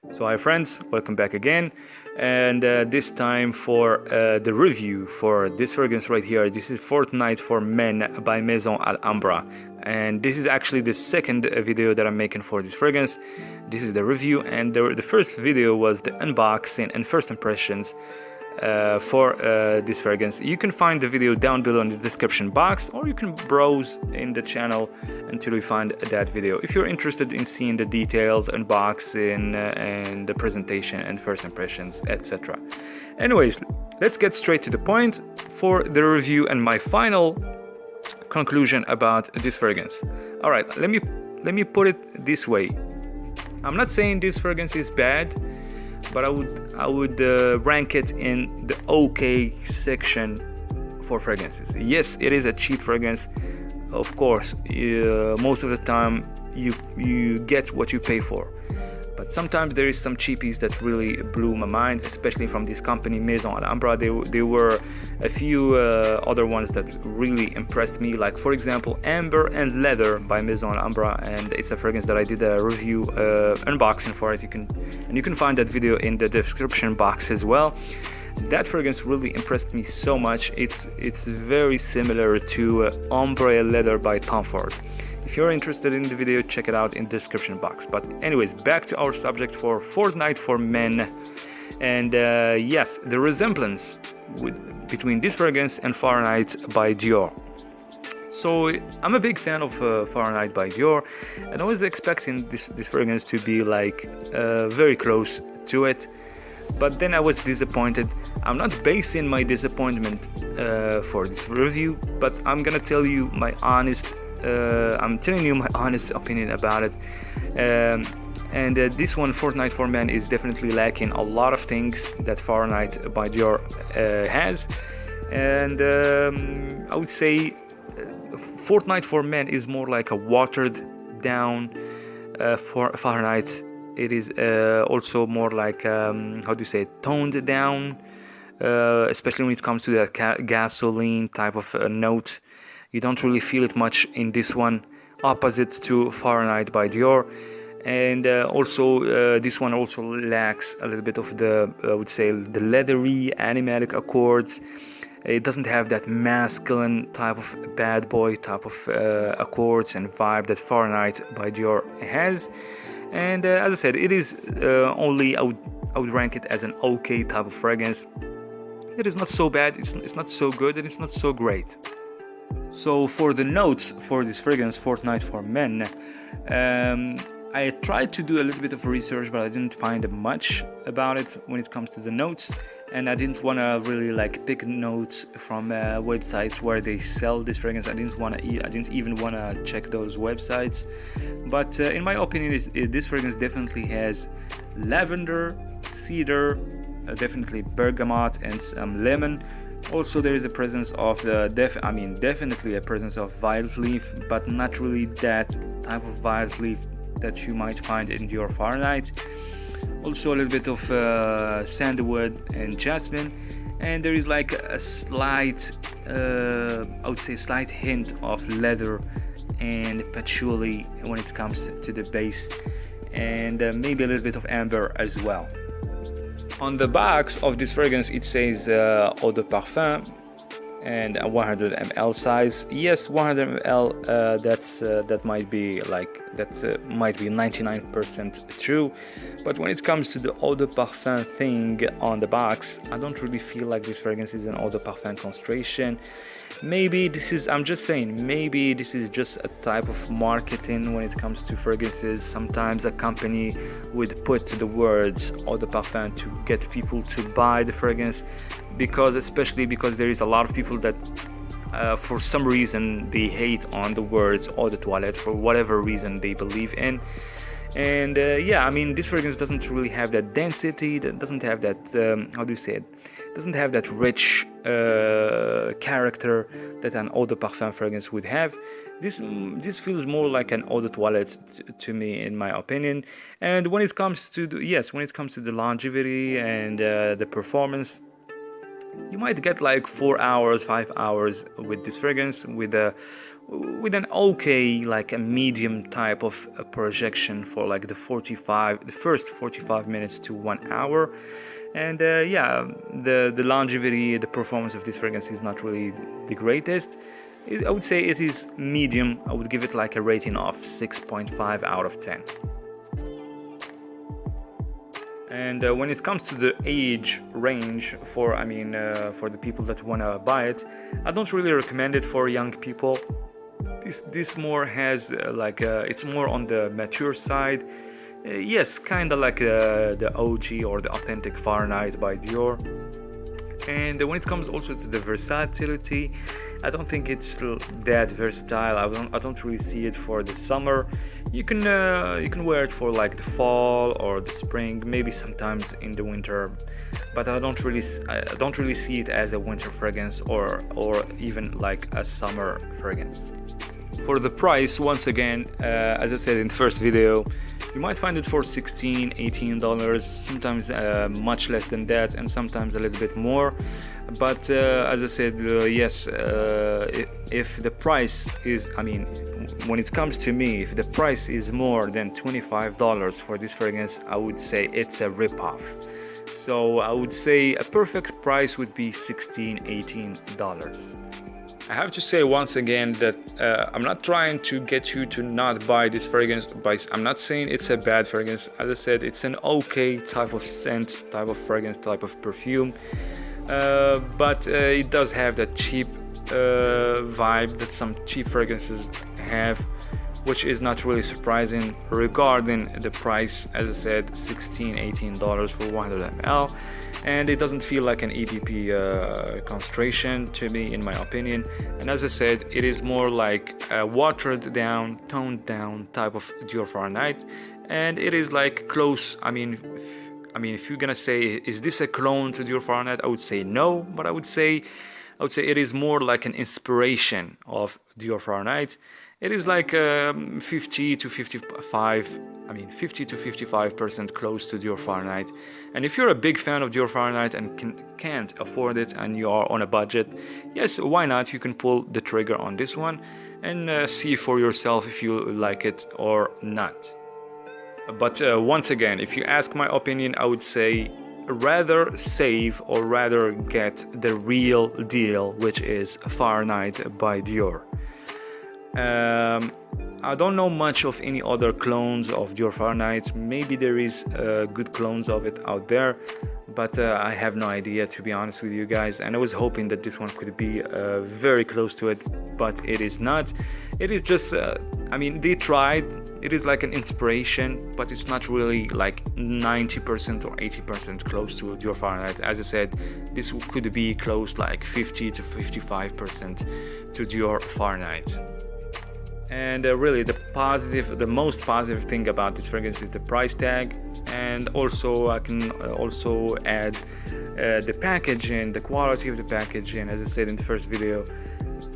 So hi friends, welcome back again, and this time for the review for this fragrance right here. This is Fortnight For Men by Maison Alhambra, and this is actually the second video that I'm making for this fragrance. This is the review, and the first video was the unboxing and first impressions for this fragrance. You can find the video down below in the description box, or you can browse in the channel until you find that video if you're interested in seeing the detailed unboxing and the presentation and first impressions, etc. Anyways, let's get straight to the point for the review and my final conclusion about this fragrance. All right, let me put it this way. I'm not saying this fragrance is bad, but I would rank it in the okay section for fragrances. Yes, it is a cheap fragrance, of course. Most of the time you get what you pay for, but sometimes there is some cheapies that really blew my mind, especially from this company Maison Alhambra. There were a few other ones that really impressed me, like for example Amber and Leather by Maison Alhambra, and it's a fragrance that I did a review unboxing for it. You can find that video in the description box as well. That fragrance really impressed me so much. It's very similar to Ombre Leather by Tom Ford. If you're interested in the video, check it out in the description box. But anyways, back to our subject for Fortnight For Men. And yes, the resemblance between this fragrance and Fahrenheit by Dior. So I'm a big fan of Fahrenheit by Dior, and I was expecting this fragrance to be like very close to it. But then I was disappointed. I'm not basing my disappointment for this review, but I'm gonna tell you my honest opinion about it. This one, Fortnight For Men, is definitely lacking a lot of things that Fahrenheit by Dior has. And I would say Fortnight For Men is more like a watered down for Fahrenheit. It is also more like, how do you say it, toned down, especially when it comes to that gasoline type of note. You don't really feel it much in this one, opposite to Fahrenheit by Dior. And also this one also lacks a little bit of the, I would say, the leathery animatic accords. It doesn't have that masculine type of bad boy type of accords and vibe that Fahrenheit by Dior has. And as I said, it is only, I would rank it as an okay type of fragrance. It is not so bad, it's not so good, and it's not so great. So for the notes for this fragrance, Fortnight For Men, I tried to do a little bit of research, but I didn't find much about it when it comes to the notes, and I didn't want to really like pick notes from websites where they sell this fragrance. I didn't even want to check those websites. But in my opinion, this fragrance definitely has lavender, cedar, definitely bergamot, and some lemon. Also, there is a presence of definitely a presence of violet leaf, but not really that type of violet leaf that you might find in your Fahrenheit. Also a little bit of sandalwood and jasmine, and there is like a slight, I would say slight hint of leather and patchouli when it comes to the base, and maybe a little bit of amber as well. On the box of this fragrance it says eau de parfum and a 100 ml size. Yes, 100 ml, that might be 99% true, but when it comes to the eau de parfum thing on the box, I don't really feel like this fragrance is an eau de parfum concentration. Maybe this is, I'm just saying, maybe this is just a type of marketing when it comes to fragrances. Sometimes a company would put the words eau de parfum to get people to buy the fragrance, especially because there is a lot of people that for some reason they hate on the words eau de toilette for whatever reason they believe in. And yeah, I mean, this fragrance doesn't really have that density, that doesn't have that, how do you say it, doesn't have that rich character that an eau de parfum fragrance would have. This feels more like an eau de toilette to me, in my opinion. And when it comes to the longevity and the performance, you might get like 4 hours, 5 hours with this fragrance, with with an okay, like a medium type of projection for like the first 45 minutes to 1 hour. And yeah, the longevity, the performance of this fragrance is not really the greatest. I would say it is medium. I would give it like a rating of 6.5 out of 10. And when it comes to the age range for the people that want to buy it, I don't really recommend it for young people. This more has it's more on the mature side. Yes, kind of like the OG or the authentic Fahrenheit by Dior. And when it comes also to the versatility, I don't think it's that versatile. I don't really see it for the summer. You can wear it for like the fall or the spring, maybe sometimes in the winter, but I don't really see it as a winter fragrance or even like a summer fragrance. For the price, once again, as I said in the first video, you might find it for $16, $18, sometimes much less than that, and sometimes a little bit more. But as I said, yes, if the price is, when it comes to me, if the price is more than $25 for this fragrance, I would say it's a ripoff. So I would say a perfect price would be $16, $18. I have to say once again that I'm not trying to get you to not buy this fragrance, but I'm not saying it's a bad fragrance. As I said, it's an okay type of scent, type of fragrance, type of perfume, but it does have that cheap vibe that some cheap fragrances have, which is not really surprising regarding the price. As I said, $16, $18 for 100 ml, and it doesn't feel like an EPP concentration to me, in my opinion. And as I said, it is more like a watered down, toned down type of Dior Fahrenheit, and it is like close. If you're gonna say, is this a clone to Dior Fahrenheit? I would say no, but I would say it is more like an inspiration of Dior Fahrenheit. It is like 50 to 55% close to Dior Fahrenheit. And if you're a big fan of Dior Fahrenheit and can't afford it and you are on a budget, yes, why not? You can pull the trigger on this one and see for yourself if you like it or not. But once again, if you ask my opinion, I would say rather save or rather get the real deal, which is Fahrenheit by Dior. I don't know much of any other clones of Dior Fahrenheit. Maybe there is good clones of it out there, but I have no idea, to be honest with you guys. And I was hoping that this one could be very close to it, but it is not. It is just, they tried. It is like an inspiration, but it's not really like 90% or 80% close to Dior Fahrenheit. As I said, this could be close like 50 to 55% to Dior Fahrenheit. And really the most positive thing about this fragrance is the price tag, and also I can also add the packaging, the quality of the packaging. As I said in the first video,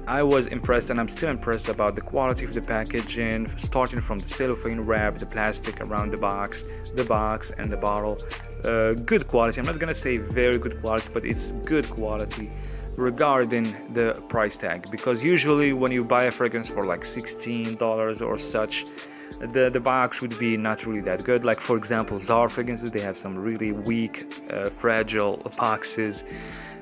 I was impressed and I'm still impressed about the quality of the packaging, starting from the cellophane wrap, the plastic around the box and the bottle. Good quality. I'm not gonna say very good quality, but it's good quality regarding the price tag, because usually when you buy a fragrance for like $16 or such, the box would be not really that good. Like for example, Zara fragrances, they have some really weak, fragile boxes.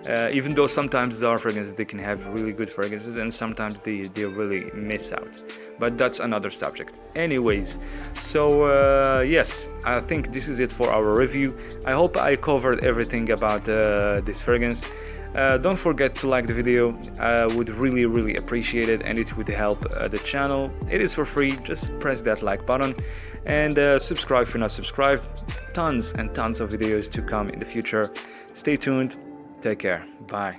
Even though sometimes Zara fragrances, they can have really good fragrances, and sometimes they really miss out. But that's another subject. Anyways, so yes, I think this is it for our review. I hope I covered everything about this fragrance. Don't forget to like the video. I would really appreciate it, and it would help the channel. It is for free. Just press that like button and subscribe if you're not subscribed. Tons and tons of videos to come in the future. Stay tuned. Take care. Bye.